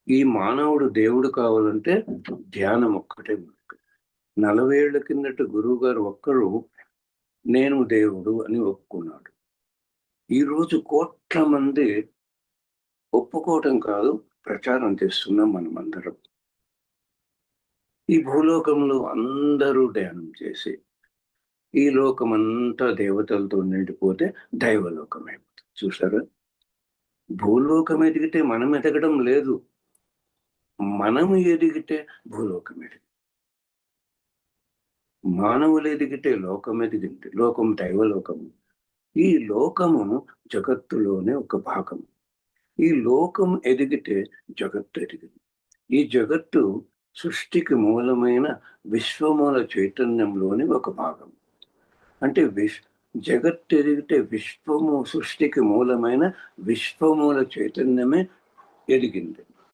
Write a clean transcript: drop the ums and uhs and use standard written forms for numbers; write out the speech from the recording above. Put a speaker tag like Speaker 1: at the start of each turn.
Speaker 1: ఈ మానవుడు దేవుడు కావాలంటే ధ్యానం ఒక్కటే మనకు. 40 ఏళ్ల కిందట గురువు గారు ఒక్కరు నేను దేవుడు అని ఒప్పుకున్నాడు. ఈరోజు కోట్ల మంది ఒప్పుకోవటం కాదు, ప్రచారం చేస్తున్నాం మనమందరం. ఈ భూలోకంలో అందరూ ధ్యానం చేసి ఈ లోకమంతా దేవతలతో నిండిపోతే దైవలోకం అయిపోతుంది. చూసారా? భూలోకం ఎదిగితే మనం ఎదగడం లేదు. మనం ఎదిగితే భూలోకం ఎదిగి, మానవులు ఎదిగితే లోకం ఎదిగింది. లోకం దైవలోకము. ఈ లోకము జగత్తులోనే ఒక భాగం. ఈ లోకం ఎదిగితే జగత్తు ఎదిగింది. ఈ జగత్తు సృష్టికి మూలమైన విశ్వమూల చైతన్యంలోని ఒక భాగం. అంటే జగత్తు ఎదిగితే సృష్టికి మూలమైన విశ్వమూల చైతన్యమే ఎదిగింది.